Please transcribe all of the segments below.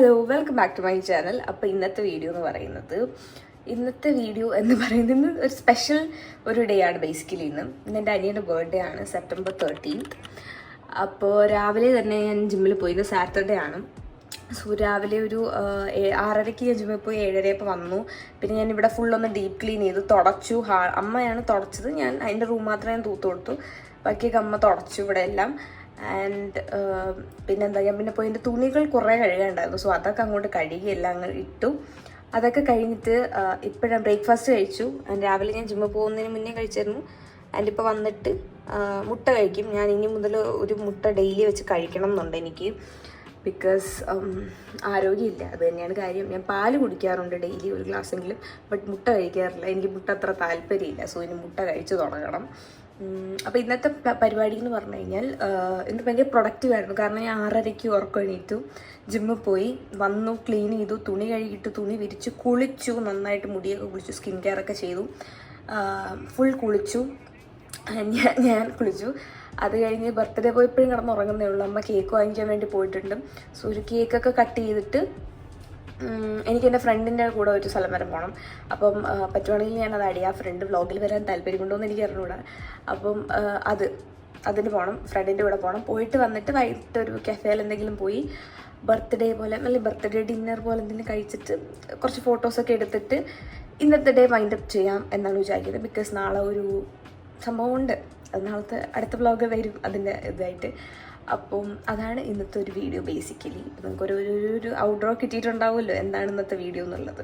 Hello, welcome back to my channel. അപ്പോൾ ഇന്നത്തെ video എന്ന് പറയുന്നത് ഒരു സ്പെഷ്യൽ ഒരു ഡേ ആണ്. ബേസിക്കലി ഇന്ന് എൻ്റെ അനിയൻ്റെ ബർത്ത്ഡേ ആണ്, സെപ്റ്റംബർ 13th. അപ്പോൾ രാവിലെ തന്നെ ഞാൻ ജിമ്മിൽ പോയി. ഇന്ന് സാറ്റർഡേ ആണ്. സോ രാവിലെ ഒരു 6:30 ഞാൻ ജിമ്മിൽ പോയി, 7:30 വന്നു. പിന്നെ ഞാൻ ഇവിടെ ഫുള്ളൊന്ന് ഡീപ്പ് ക്ലീൻ ചെയ്തു, തുടച്ചു. അമ്മയാണ് തുടച്ചത്, ഞാൻ അതിൻ്റെ റൂം മാത്രമേ ഞാൻ തൂത്ത് കൊടുത്തു. ബാക്കിയൊക്കെ അമ്മ തുടച്ചു ഇവിടെ എല്ലാം. ആൻഡ് പിന്നെന്താ, ഞാൻ പിന്നെ പോയി എൻ്റെ തുണികൾ കുറേ കഴുകാനുണ്ടായിരുന്നു. സോ അതൊക്കെ അങ്ങോട്ട് കഴുകിയെല്ലാം അങ്ങ് ഇട്ടു. അതൊക്കെ കഴിഞ്ഞിട്ട് ഇപ്പോഴാണ് ബ്രേക്ക്ഫാസ്റ്റ് കഴിച്ചു. രാവിലെ ഞാൻ ജിമ്മിൽ പോകുന്നതിന് മുന്നേ കഴിച്ചിരുന്നു. ആൻഡ് ഇപ്പോൾ വന്നിട്ട് മുട്ട കഴിക്കും. ഞാൻ ഇനി മുതൽ ഒരു മുട്ട ഡെയിലി വെച്ച് കഴിക്കണം എന്നുണ്ട് എനിക്ക്. ബിക്കോസ് ആരോഗ്യമില്ല, അത് തന്നെയാണ് കാര്യം. ഞാൻ പാല് കുടിക്കാറുണ്ട് ഡെയിലി ഒരു ഗ്ലാസ്സെങ്കിലും, ബട്ട് മുട്ട കഴിക്കാറില്ല. എനിക്ക് മുട്ട അത്ര താല്പര്യമില്ല. സോ ഇനി മുട്ട കഴിച്ച് തുടങ്ങണം. അപ്പോൾ ഇന്നത്തെ പരിപാടി എന്ന് പറഞ്ഞു കഴിഞ്ഞാൽ എനിക്ക് ഭയങ്കര പ്രൊഡക്റ്റീവായിരുന്നു. കാരണം ഞാൻ 6:30 ഉറക്കം എണീറ്റു, ജിമ്മിൽ പോയി വന്നു, ക്ലീൻ ചെയ്തു, തുണി കഴുകിയിട്ട് തുണി വിരിച്ചു, കുളിച്ചു, നന്നായിട്ട് മുടിയൊക്കെ കുളിച്ചു, സ്കിൻ കെയർ ഒക്കെ ചെയ്തു, ഫുൾ കുളിച്ചു. ഞാൻ കുളിച്ചു. അത് കഴിഞ്ഞ് ബർത്ത്ഡേ പോയപ്പോഴും കിടന്നുറങ്ങുന്നേ ഉള്ളൂ. അമ്മ കേക്ക് വാങ്ങിക്കാൻ വേണ്ടി പോയിട്ടുണ്ട്. സോ ഒരു കേക്കൊക്കെ കട്ട് ചെയ്തിട്ട് എനിക്ക് എൻ്റെ ഫ്രണ്ടിൻ്റെ കൂടെ ഒരു സ്ഥലം വരെ പോകണം. അപ്പം പറ്റുവാണെങ്കിൽ ഞാനത് ആ ഫ്രണ്ട് വ്ളോഗിൽ വരാൻ താല്പര്യമുണ്ടോ എന്ന് എനിക്ക് അറിഞ്ഞൂടാ. അപ്പം അതിന് പോകണം, ഫ്രണ്ടിൻ്റെ കൂടെ പോകണം. പോയിട്ട് വന്നിട്ട് വൈകിട്ട് ഒരു കഫേയിൽ എന്തെങ്കിലും പോയി ബർത്ത്ഡേ പോലെ അല്ലെങ്കിൽ ബർത്ത്ഡേ ഡിന്നർ പോലെ എന്തെങ്കിലും കഴിച്ചിട്ട് കുറച്ച് ഫോട്ടോസൊക്കെ എടുത്തിട്ട് ഇന്നത്തെ ഡേ വൈൻഡ് അപ്പ് ചെയ്യാം എന്നാണ് വിചാരിക്കുന്നത്. ബിക്കോസ് നാളെ ഒരു സംഭവമുണ്ട്, അത് നാളത്തെ അടുത്ത വ്ളോഗ് വരും അതിൻ്റെ ഇതായിട്ട്. അപ്പം അതാണ് ഇന്നത്തെ ഒരു വീഡിയോ ബേസിക്കലി. ഇപ്പം നമുക്കൊരു ഒരു ഔട്ട്ഡോർ കിട്ടിയിട്ടുണ്ടാവുമല്ലോ എന്താണ് ഇന്നത്തെ വീഡിയോ എന്നുള്ളത്.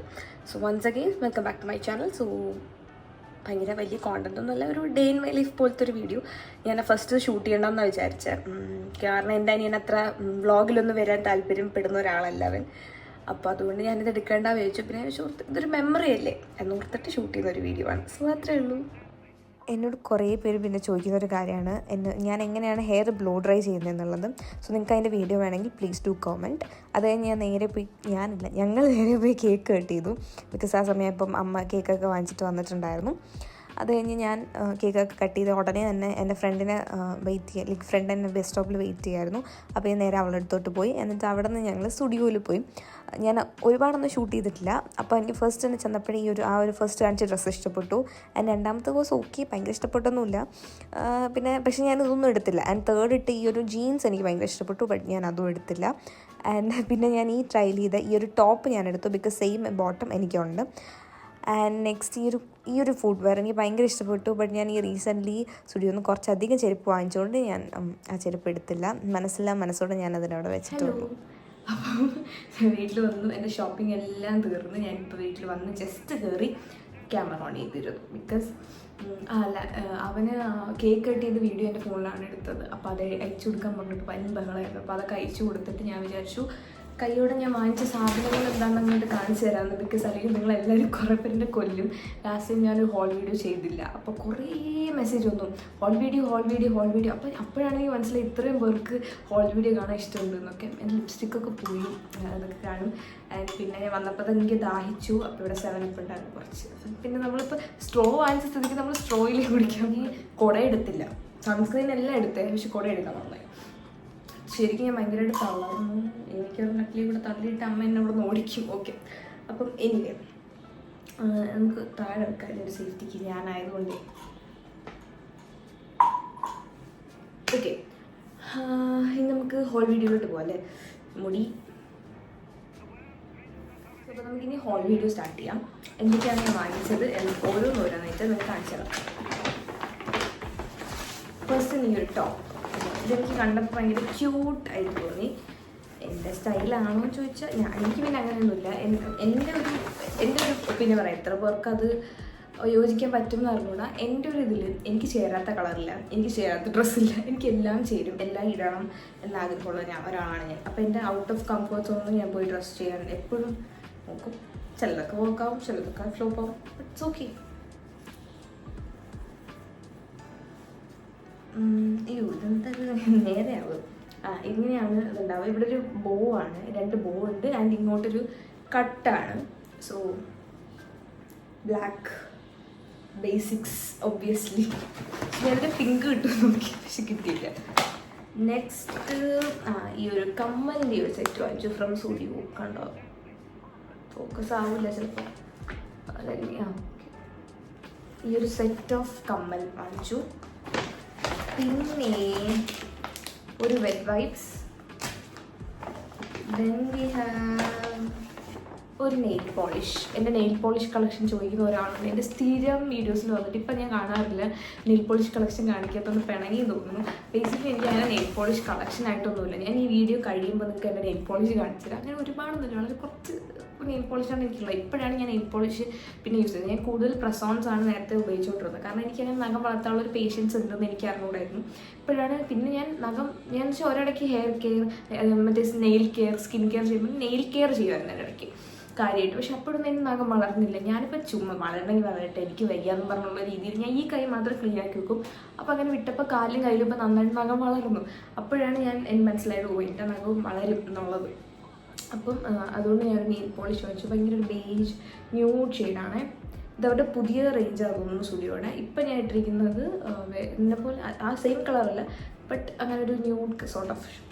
So once again welcome back to my channel. So ഭയങ്കര വലിയ കോണ്ടൻ്റ് ഒന്നുമല്ല, ഒരു ഡേ ഇൻ മൈ ലൈഫ് പോലത്തെ ഒരു വീഡിയോ. ഞാൻ ഫസ്റ്റ് ഷൂട്ട് ചെയ്യണമെന്നാണ് വിചാരിച്ചത്. കാരണം എൻ്റെ അനിയൻ അത്ര വ്ളോഗിലൊന്നും വരാൻ താല്പര്യപ്പെടുന്ന ഒരാളല്ല അവൻ. അപ്പോൾ അതുകൊണ്ട് ഞാനിത് എടുക്കേണ്ട വിചാരിച്ചു. പിന്നെ ഇതൊരു മെമ്മറി അല്ലേ എന്നോർത്തിട്ട് ഷൂട്ട് ചെയ്യുന്ന ഒരു വീഡിയോ ആണ്. സോ അത്രേ ഉള്ളൂ. എന്നോട് കുറേ പേര് പിന്നെ ചോദിക്കുന്ന ഒരു കാര്യമാണ് ഞാൻ എങ്ങനെയാണ് ഹെയർ ബ്ലോ ഡ്രൈ ചെയ്യുന്നത് എന്നുള്ളത്. സോ നിങ്ങൾക്ക് അതിൻ്റെ വീഡിയോ വേണമെങ്കിൽ പ്ലീസ് ഡു കോമെൻറ്റ്. അത് കഴിഞ്ഞ് ഞങ്ങൾ നേരെ പോയി കേക്ക് കട്ട് ചെയ്തു. ബിക്കോസ് ആ സമയം ഇപ്പം അമ്മ കേക്കൊക്കെ വാങ്ങിച്ചിട്ട് വന്നിട്ടുണ്ടായിരുന്നു. അത് കഴിഞ്ഞ് ഞാൻ കേക്കൊക്കെ കട്ട് ചെയ്ത് ഉടനെ തന്നെ എൻ്റെ ഫ്രണ്ടിനെ ഫ്രണ്ട് എന്നെ ബസ് സ്റ്റോപ്പിൽ വെയിറ്റ് ചെയ്യായിരുന്നു. അപ്പോൾ ഞാൻ നേരെ അവളുടെ അടുത്തോട്ട് പോയി. എന്നിട്ട് അവിടെ നിന്ന് ഞങ്ങൾ സ്റ്റുഡിയോയിൽ പോയി. ഞാൻ ഒരുപാടൊന്നും ഷൂട്ട് ചെയ്തിട്ടില്ല. അപ്പോൾ എനിക്ക് ഫസ്റ്റ് തന്നെ ചെന്നപ്പോഴേ ആ ഒരു ഫസ്റ്റ് കാണിച്ച ഡ്രസ്സ് ഇഷ്ടപ്പെട്ടു. ആൻഡ് രണ്ടാമത്തെ കോഴ്സ് ഓക്കെ, ഭയങ്കര ഇഷ്ടപ്പെട്ടൊന്നുമില്ല. പക്ഷേ ഞാൻ ഇതൊന്നും എടുത്തില്ല. ആൻഡ് തേർഡ് ഇട്ട് ഈ ഒരു ജീൻസ് എനിക്ക് ഭയങ്കര ഇഷ്ടപ്പെട്ടു, ബട്ട് ഞാൻ അതും എടുത്തില്ല. ആൻഡ് പിന്നെ ഞാൻ ട്രയൽ ചെയ്ത ഈ ഒരു ടോപ്പ് ഞാൻ എടുത്തു, ബിക്കോസ് സെയിം ബോട്ടം എനിക്കുണ്ട്. ആൻഡ് നെക്സ്റ്റ് ഈ ഒരു ഫുഡ് വെയർ എനിക്ക് ഭയങ്കര ഇഷ്ടപ്പെട്ടു. ബട്ട് ഞാൻ റീസെൻ്റ്ലി സ്റ്റുഡിയോന്ന് കുറച്ചധികം ചെരുപ്പ് വാങ്ങിച്ചുകൊണ്ട് ഞാൻ ആ ചെരുപ്പ് എടുത്തില്ല. മനസ്സോടെ ഞാൻ അതിനവിടെ വെച്ചിട്ടുള്ളൂ. അപ്പം വീട്ടിൽ വന്നു, എൻ്റെ ഷോപ്പിംഗ് എല്ലാം തീർന്നു. ഞാനിപ്പോൾ വീട്ടിൽ വന്ന് ജസ്റ്റ് കയറി ക്യാമറ ഓൺ ചെയ്തിരുന്നു. ബിക്കോസ് അവന് കേക്ക് കട്ട് ചെയ്ത് വീഡിയോ എൻ്റെ ഫോണിലാണ് എടുത്തത്. അപ്പോൾ അത് അയച്ചു കൊടുക്കാൻ പറഞ്ഞിട്ട് ഭയങ്കര ബഹളമായിരുന്നു. അപ്പോൾ അതൊക്കെ അയച്ചു കൊടുത്തിട്ട് ഞാൻ വിചാരിച്ചു കൈയോടെ ഞാൻ വാങ്ങിച്ച സാധനങ്ങൾ എന്താണെന്ന് അങ്ങോട്ട് കാണിച്ചു തരാമെന്ന്. ബിക്കോസ് അല്ലെങ്കിൽ നിങ്ങളെല്ലാവരും കുറേ പേരുടെ കൊല്ലും. ലാസ്റ്റ് ടൈം ഞാനൊരു ഹോൾ വീഡിയോ ചെയ്തില്ല. അപ്പോൾ കുറേ മെസ്സേജ് വന്നു, ഹോൾ വീഡിയോ. അപ്പോൾ അപ്പോഴാണെങ്കിൽ മനസ്സിലായി ഇത്രയും പേർക്ക് ഹോൾ വീഡിയോ കാണാൻ ഇഷ്ടമുണ്ട് എന്നൊക്കെ. എൻ്റെ ലിപ്സ്റ്റിക്കൊക്കെ പോയി, അതൊക്കെ കാണും. പിന്നെ ഞാൻ വന്നപ്പോൾ തന്നെ എനിക്ക് ദാഹിച്ചു. അപ്പോൾ ഇവിടെ 7up ഉണ്ടായിരുന്നു കുറച്ച്. പിന്നെ നമ്മളിപ്പോൾ സ്ട്രോ വാങ്ങിച്ച സ്ഥിതിക്ക് നമ്മൾ സ്ട്രോയിൽ കുടിക്കാമെങ്കിൽ കുട എടുത്തില്ല. സൺസ്ക്രീൻ എല്ലാം എടുത്തേ, പക്ഷെ കുട എടുക്കാൻ വന്നേ. ശരിക്കും ഞാൻ ഭയങ്കരമായിട്ട് തള്ളായിരുന്നു. എനിക്കൊരു നട്ടിലി കൂടെ തള്ളിയിട്ട് അമ്മ എന്നെ ഇവിടെ ഓടിക്കും. ഓക്കെ, അപ്പം എനിവേ നമുക്ക് താഴെ വെക്കാൻ ഒരു സേഫ്റ്റിക്ക് ഞാനായതുകൊണ്ട്. ഓക്കെ, ഇനി നമുക്ക് ഹോൾ വീഡിയോയിലോട്ട് പോകാം അല്ലേ. മുടി അപ്പോൾ നമുക്കിനി ഹോൾ വീഡിയോ സ്റ്റാർട്ട് ചെയ്യാം. എന്തൊക്കെയാണ് ഞാൻ വാങ്ങിച്ചത് ഓരോന്നായിട്ട് നമുക്ക് കാണിച്ചു തരാം. ഫസ്റ്റ് ഈ ഒരു ടോപ്പ്, ഇതെനിക്ക് കണ്ടപ്പോൾ ഭയങ്കര ക്യൂട്ടായിട്ട് തോന്നി. എൻ്റെ സ്റ്റൈലാണോ എന്ന് ചോദിച്ചാൽ എനിക്ക് പിന്നെ അങ്ങനെയൊന്നുമില്ല. എൻ്റെ ഒരു ഒപ്പീനിയൻ പറയാം. എത്ര പേർക്ക് അത് യോജിക്കാൻ പറ്റും എന്ന് അറിഞ്ഞൂടാ. എൻ്റെ ഒരു ഇതിൽ എനിക്ക് ചേരാത്ത കളറില്ല, എനിക്ക് ചേരാത്ത ഡ്രസ്സില്ല, എനിക്ക് എല്ലാം ചേരും, എല്ലാം ഇടണം എന്ന ആഗ്രഹമുള്ള ഒരാളാണ് ഞാൻ. അപ്പോൾ എൻ്റെ ഔട്ട് ഓഫ് കംഫർട്ട് സോണിൽ ഞാൻ പോയി ഡ്രസ്സ് ചെയ്യാൻ എപ്പോഴും നോക്കും. ചിലതൊക്കെ വർക്കാവും, ചിലതൊക്കെ ഫ്ലോപ്പ് ആവും. It's okay. ഇതെന്താ നേരെയാവും. ഇങ്ങനെയാണ് ഇതുണ്ടാവുക. ഇവിടെ ഒരു ബോ ആണ്, 2 ബോ ഉണ്ട്. ആൻഡ് ഇങ്ങോട്ടൊരു കട്ടാണ്. So black basics obviously. ഞാനൊരു പിങ്ക് കിട്ടും നോക്കി, പക്ഷെ കിട്ടിയില്ല. നെക്സ്റ്റ് ഈ ഒരു കമ്മലിൻ്റെ ഒരു സെറ്റ് വാങ്ങിച്ചു ഫ്രം സ്റ്റുഡിയോ. കണ്ടോ, ഫോക്കസ് ആവില്ല ചിലപ്പോൾ. ഈ ഒരു സെറ്റ് ഓഫ് കമ്മൽ വാങ്ങിച്ചു. പിന്നെ ഒരു wet wipes. Then we have ഒരു നെയിൽ പോളിഷ്. എൻ്റെ നെയിൽ പോളിഷ് കളക്ഷൻ ചോദിക്കുന്ന ഒരാളുണ്ട്. എൻ്റെ സ്ഥിരം വീഡിയോസിൽ വന്നിട്ട് ഇപ്പം ഞാൻ കാണാറില്ല, നെയിൽ പോളിഷ് കളക്ഷൻ കാണിക്കാത്തൊന്ന് പിണങ്ങി തോന്നുന്നു. ബേസിക്കലി എനിക്ക് അങ്ങനെ നെയിൽ പോളിഷ് കളക്ഷൻ ആയിട്ടൊന്നുമില്ല. ഞാൻ ഈ വീഡിയോ കഴിയുമ്പോൾ നിങ്ങൾക്ക് എൻ്റെ നെയിൽ പോളിഷ് കാണിച്ചില്ല. അങ്ങനെ ഒരുപാടൊന്നുമില്ല, വളരെ കുറച്ച് നെയിൽ പോളിഷാണ് എനിക്കുള്ളത്. ഇപ്പോഴാണ് ഞാൻ നെയിൽ പോളിഷ് പിന്നെ യൂസ് ചെയ്യുന്നത്. ഞാൻ കൂടുതൽ പ്രസോൺസ് ആണ് നേരത്തെ ഉപയോഗിച്ചുകൊണ്ടിരുന്നത്. കാരണം എനിക്കങ്ങനെ നഖം വളർത്താനുള്ള ഒരു പേഷ്യൻസ് ഉണ്ടെന്ന് എനിക്ക് അറിഞ്ഞുകൂടായിരുന്നു. ഇപ്പോഴാണ് പിന്നെ ഞാൻ വെച്ചാൽ ഒരിടയ്ക്ക് ഹെയർ കെയർ മറ്റേ നെയിൽ കെയർ സ്കിൻ കെയർ ചെയ്യുമ്പോൾ നെയിൽ കെയർ ചെയ്യുമായിരുന്നു ഇടയ്ക്ക് കാര്യമായിട്ട്. പക്ഷെ അപ്പോഴൊന്നും എൻ്റെ നഖം വളർന്നില്ല. ഞാനിപ്പോൾ ചുമ്മാ വളരണമെങ്കിൽ വളരട്ടെ, എനിക്ക് വയ്യാന്ന് പറഞ്ഞുള്ള രീതിയിൽ ഞാൻ ഈ കൈ മാത്രം ക്ലീൻ ആക്കി വെക്കും. അപ്പോൾ അങ്ങനെ വിട്ടപ്പോൾ കാലും കയ്യിലും ഇപ്പോൾ നന്നായിട്ട് നഖം വളർന്നു. അപ്പോഴാണ് എനിക്ക് മനസ്സിലായത്, എൻ്റെ നഖവും വളരും എന്നുള്ളത്. അപ്പം അതുകൊണ്ട് ഞാൻ നെയിൽ പോളിഷ് വാങ്ങിച്ചു. ഭയങ്കര ഒരു ബേജ് ന്യൂഡ് ഷെയ്ഡാണ്. ഇതവരുടെ പുതിയ റേഞ്ചാണ് തോന്നുന്നു സ്റ്റുഡിയോയുടെ. ഇപ്പം ഞാൻ ഇട്ടിരിക്കുന്നത് എന്നെ പോലെ ആ സെയിം കളറല്ല, ബട്ട് അങ്ങനെ ഒരു ന്യൂഡ് സോർട്ട് ഓഫ്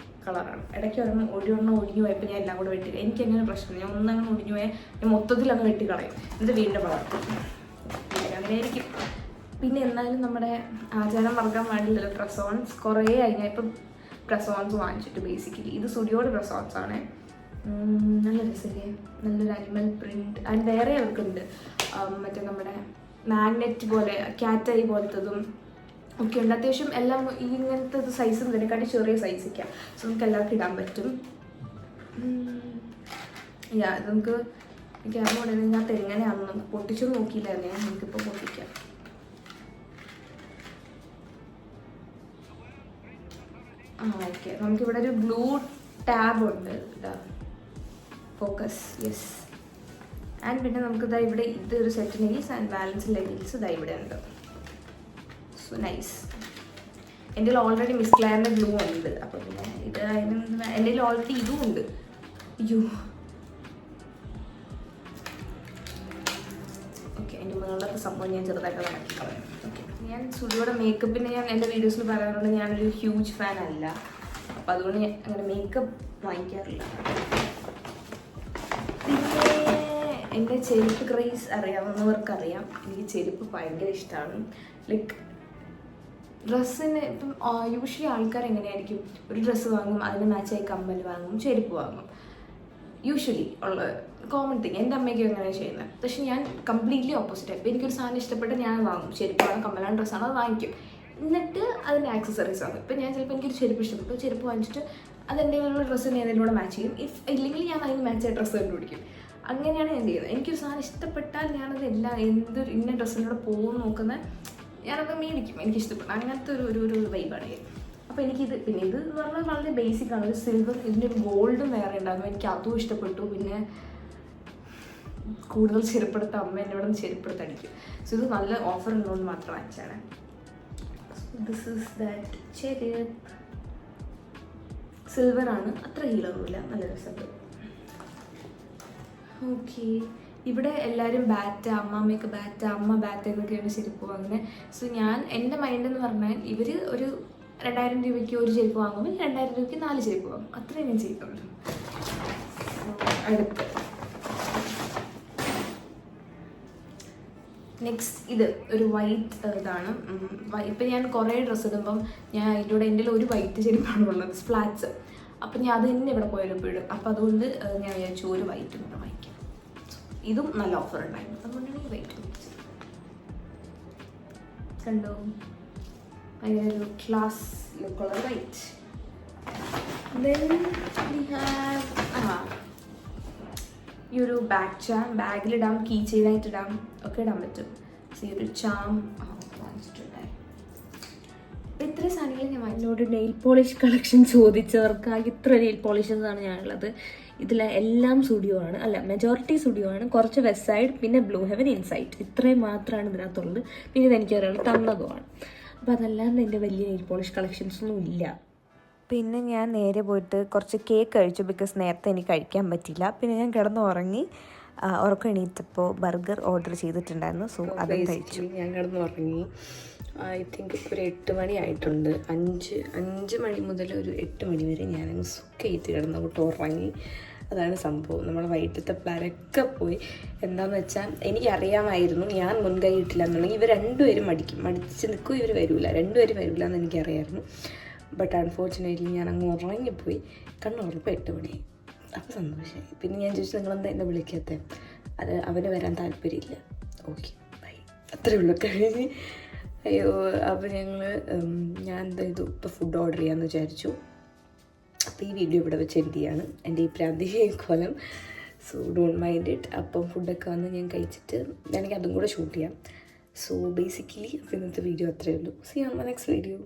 കളറാണ്. ഇടയ്ക്ക് ഒരെണ്ണം ഒഴിഞ്ഞു പോയപ്പോൾ ഞാൻ എല്ലാം കൂടെ വെട്ടില്ല. എനിക്കങ്ങനെ പ്രശ്നമില്ല. ഞാൻ ഒന്നങ്ങനെ ഒഴിഞ്ഞു പോയാൽ ഞാൻ മൊത്തത്തിൽ അങ്ങ് വെട്ടിക്കളയും, എന്നിട്ട് വീണ്ടും വളർത്തും. അങ്ങനെ ആയിരിക്കും. പിന്നെ എന്നാലും നമ്മുടെ ആചാരം മറക്കാൻ പാടില്ലല്ലോ, പ്രസോൺസ്. കുറേ ആയി ഞാൻ ഇപ്പം പ്രസോൺസ് വാങ്ങിച്ചിട്ട്. ബേസിക്കലി ഇത് സ്റ്റുഡിയോയുടെ പ്രസോൺസ് ആണ്. നല്ല രസമില്ലേ, നല്ലൊരു അനിമൽ പ്രിൻറ്റ്. അതിന് വേറെ അവർക്കുണ്ട് മറ്റേ നമ്മുടെ മാഗ്നറ്റ് പോലെ ക്യാറ്റായി പോലത്തതും ഒക്കെ ഉണ്ട്. അത്യാവശ്യം എല്ലാം ഇങ്ങനത്തെ സൈസും ഇതിനെക്കാട്ടി ചെറിയ സൈസൊക്കെയാണ്. സോ നമുക്ക് എല്ലാവർക്കും ഇടാൻ പറ്റും. ഇത് നമുക്ക് എനിക്ക് അറിഞ്ഞുകൊണ്ട് ഇതിനകത്ത് എങ്ങനെയാണെന്ന് നമുക്ക് പൊട്ടിച്ചു നോക്കിയില്ലായിരുന്നു. ഞാൻ നമുക്കിപ്പോൾ പൊട്ടിക്കാം. ഓക്കെ, നമുക്കിവിടെ ഒരു ബ്ലൂ ടാബ് ഉണ്ട്. Focus, yes. ആൻഡ് പിന്നെ നമുക്കിതാ ഇവിടെ ഇതൊരു സെറ്റ് നെയിൽസ് ആൻഡ് ബാലൻസ് ലെഗിൽസ് ഇതാ ഇവിടെ ഉണ്ട്. So nice. എൻ്റെ കയ്യിൽ ഓൾറെഡി മിസ് ക്ലെയറിൻ്റെ ഗ്ലൂ ഉണ്ട്. അപ്പോൾ പിന്നെ ഇത് എൻ്റെ കയ്യിൽ ഓൾറെഡി ഇതും ഉണ്ട്. അയ്യോ, ഓക്കെ. എൻ്റെ മുകളിലത്തെ സംഭവം ഞാൻ ചെറുതായിട്ട് നടക്കി കളയാം. ഓക്കെ, ഞാൻ സ്റ്റുഡിയോയുടെ മേക്കപ്പിന് ഞാൻ എൻ്റെ വീഡിയോസിൽ പറയാറുണ്ട് ഞാനൊരു ഹ്യൂജ് ഫാൻ അല്ല. അപ്പോൾ അതുകൊണ്ട് ഞാൻ അങ്ങനെ മേക്കപ്പ് വാങ്ങിക്കാറില്ല. പിന്നെ എൻ്റെ ചെരുപ്പ് ക്രൈസ് അറിയാവുന്നവർക്കറിയാം, എനിക്ക് ചെരുപ്പ് ഭയങ്കര ഇഷ്ടമാണ്. ലൈക്ക് ഡ്രസ്സിന് ഇപ്പം യൂഷ്വലി ആൾക്കാർ എങ്ങനെയായിരിക്കും, ഒരു ഡ്രസ്സ് വാങ്ങും, അതിന് മാച്ചായി കമ്മൽ വാങ്ങും, ചെരുപ്പ് വാങ്ങും. യൂഷ്വലി ഉള്ള കോമൺ തിങ്. എൻ്റെ അമ്മയ്ക്കും എങ്ങനെയാണ് ചെയ്യുന്നത്. പക്ഷെ ഞാൻ കംപ്ലീറ്റ്ലി ഓപ്പോസിറ്റ്. ഇപ്പോൾ എനിക്കൊരു സാധനം ഇഷ്ടപ്പെട്ട് ഞാൻ വാങ്ങും. ചെരുപ്പാണ്, കമ്മലാണ്, ഡ്രസ്സാണ്, അത് വാങ്ങിക്കും. എന്നിട്ട് അതിൻ്റെ ആക്സസറീസ് വാങ്ങും. ഇപ്പം ഞാൻ ചിലപ്പോൾ എനിക്കൊരു ചെരുപ്പ് ഇഷ്ടപ്പെട്ടു, ചെരുപ്പ് വാങ്ങിച്ചിട്ട് അതെൻ്റെ ഉള്ള ഡ്രസ്സിന് ഏതെങ്കിലും കൂടെ മാച്ച് ചെയ്യും. ഇല്ലെങ്കിൽ ഞാൻ അതിന് മാച്ചായ ഡ്രസ്സ് കണ്ടുപിടിക്കും. അങ്ങനെയാണ് ഞാൻ ചെയ്യുന്നത്. എനിക്കൊരു സാധനം ഇഷ്ടപ്പെട്ടാൽ ഞാനത് ഇന്ന ഡ്രസ്സിനോട് പോകുമെന്ന് നോക്കുന്ന ഞാനത് മേടിക്കും. എനിക്ക് ഇഷ്ടപ്പെട്ടു. അങ്ങനത്തെ ഒരു വൈബാണ്. അപ്പോൾ എനിക്കിത് പിന്നെ ഇത് എന്ന് പറഞ്ഞാൽ വളരെ ബേസിക്കാണ്. ഒരു സിൽവർ, ഇതിൻ്റെ ഒരു ഗോൾഡും വേറെ ഉണ്ടാകും. എനിക്ക് അതും ഇഷ്ടപ്പെട്ടു. പിന്നെ കൂടുതൽ ചെരുപ്പെടുത്ത അമ്മ എന്നോട് ചെരുപ്പെടുത്തടിക്കും. സോ ഇത് നല്ല ഓഫർ ഉള്ളതുകൊണ്ട് മാത്രം വാങ്ങിച്ചാണ്. ദിസ് ഈസ് ദാറ്റ് ചെരുപ്പ്. സിൽവറാണ്, അത്ര ഹീലൊന്നുമില്ല, നല്ല രസമുണ്ട്. ഓക്കെ, ഇവിടെ എല്ലാവരും ബാറ്റ, അമ്മാമ്മയൊക്കെ ബാറ്റ, അമ്മ ബാറ്റ എന്നൊക്കെയാണ് ചെരുപ്പ് വാങ്ങുന്നത്. സോ എൻ്റെ മൈൻഡ് എന്ന് പറഞ്ഞാൽ ഇവർ ഒരു 2000 രൂപയ്ക്ക് ഒരു ചെരുപ്പ് വാങ്ങുമ്പോൾ 2000 രൂപയ്ക്ക് 4 ചെരുപ്പ് വാങ്ങും. അത്രയും ഞാൻ ചെയ്യുന്നുള്ളൂ. അടുത്ത് നെക്സ്റ്റ് ഇത് ഒരു വൈറ്റ് ഇതാണ്. ഇപ്പം ഞാൻ കുറേ ഡ്രസ്സ് ഇടുമ്പം ഞാൻ ഇതിലൂടെ എൻ്റെ ഒരു വൈറ്റ് ചെരുപ്പാണ് ഉള്ളത്, സ്പ്ലാറ്റ്സ്. അപ്പം ഞാൻ അത് തന്നെ ഇവിടെ പോയാലും ഇടും. അപ്പം അതുകൊണ്ട് ഞാൻ വിചാരിച്ചു ഒരു വൈറ്റും കൂടെ വാങ്ങിക്കാം. ഇതും നല്ല ഓഫർ ഉണ്ടായിരുന്നു, അതുകൊണ്ടാണ് ഈ വൈറ്റ് വാങ്ങിച്ചത്. കണ്ടോ, ഭയങ്കര ഒരു ക്ലാസ് ലുക്കുള്ള വൈറ്റ്. ദെൻ വി ഹാവ് ഈ ഒരു ബാഗ് ചാം. ബാഗിലിടാം, കീ ചെയിനായിട്ടിടാം, ഒക്കെ ഇടാൻ പറ്റും. സോ ഈ ഒരു ചാം വാങ്ങിച്ചിട്ടുണ്ടായി. അപ്പോൾ ഇത്രയും സാധനങ്ങൾ ഞാൻ എന്നോട് നെയിൽ പോളിഷ് കളക്ഷൻ ചോദിച്ചവർക്കായി ഇത്ര നെയിൽ പോളിഷസാണ് ഞാനുള്ളത്. ഇതിലെ എല്ലാം സ്റ്റുഡിയോ ആണ്, അല്ല മെജോറിറ്റി സ്റ്റുഡിയോ ആണ്. കുറച്ച് വെസ്റ്റ് സൈഡ്, പിന്നെ ബ്ലൂ ഹെവൻ, ഇൻസൈറ്റ്. ഇത്രയും മാത്രമാണ് ഇതിനകത്തുള്ളത്. പിന്നെ ഇതെനിക്ക് ഒരാൾ തന്നതുമാണ്. അപ്പോൾ അതല്ലാണ്ട് എൻ്റെ വലിയ നെയിൽ പോളിഷ് കളക്ഷൻസൊന്നും ഇല്ല. പിന്നെ ഞാൻ നേരെ പോയിട്ട് കുറച്ച് കേക്ക് കഴിച്ചു. ബിക്കോസ് നേരത്തെ എനിക്ക് കഴിക്കാൻ പറ്റില്ല. പിന്നെ ഞാൻ കിടന്നുറങ്ങി. ഉറക്കം എണീറ്റപ്പോൾ ബർഗർ ഓർഡർ ചെയ്തിട്ടുണ്ടായിരുന്നു. സോ അതും കഴിച്ചു. ഞാൻ കിടന്നുറങ്ങി. ഐ തിങ്ക് ഇപ്പോൾ ഒരു 8 മണി ആയിട്ടുണ്ട്. 5 മണി മുതൽ ഒരു 8 മണി വരെ ഞാനങ്ങ് സുഖമായിട്ട് കിടന്നങ്ങോട്ട് ഉറങ്ങി. അതാണ് സംഭവം. നമ്മുടെ വൈകിട്ടത്തെ പ്ലാനൊക്കെ പോയി. എന്താണെന്ന് വെച്ചാൽ എനിക്കറിയാമായിരുന്നു ഞാൻ മുൻകൈ ഇട്ടില്ല എന്നുണ്ടെങ്കിൽ ഇവർ രണ്ടുപേരും മടിച്ച് നിൽക്കും, ഇവർ വരില്ല, രണ്ടുപേരും വരില്ല എന്ന് എനിക്കറിയായിരുന്നു. ബട്ട് അൺഫോർച്ചുനേറ്റ്ലി ഞാൻ അങ്ങ് ഉറങ്ങിപ്പോയി. കണ്ണുറപ്പ് 8 മണിയായി. അപ്പോൾ സന്തോഷമായി. പിന്നെ ഞാൻ ചോദിച്ചു നിങ്ങളെന്താ എന്നെ വിളിക്കാത്തത്? അത് അവന് വരാൻ താല്പര്യമില്ല. ഓക്കെ ബൈ, അത്രയേ ഉള്ളൂ. കഴിഞ്ഞ് അയ്യോ. അപ്പോൾ ഞാൻ എന്താ ചെയ്തു, ഇപ്പോൾ ഫുഡ് ഓർഡർ ചെയ്യാമെന്ന് വിചാരിച്ചു. അപ്പോൾ ഈ വീഡിയോ ഇവിടെ വെച്ച് എൻഡ് ചെയ്യാണ്, എൻ്റെ ഈ പ്രാന്തി കോലം. So don't mind it. അപ്പം ഫുഡൊക്കെ വന്ന് ഞാൻ കഴിച്ചിട്ട് എനിക്ക് അതും കൂടെ ഷൂട്ട് ചെയ്യാം. സോ ബേസിക്കലി അപ്പോൾ ഇന്നത്തെ വീഡിയോ അത്രയേ ഉള്ളൂ. See on my next video.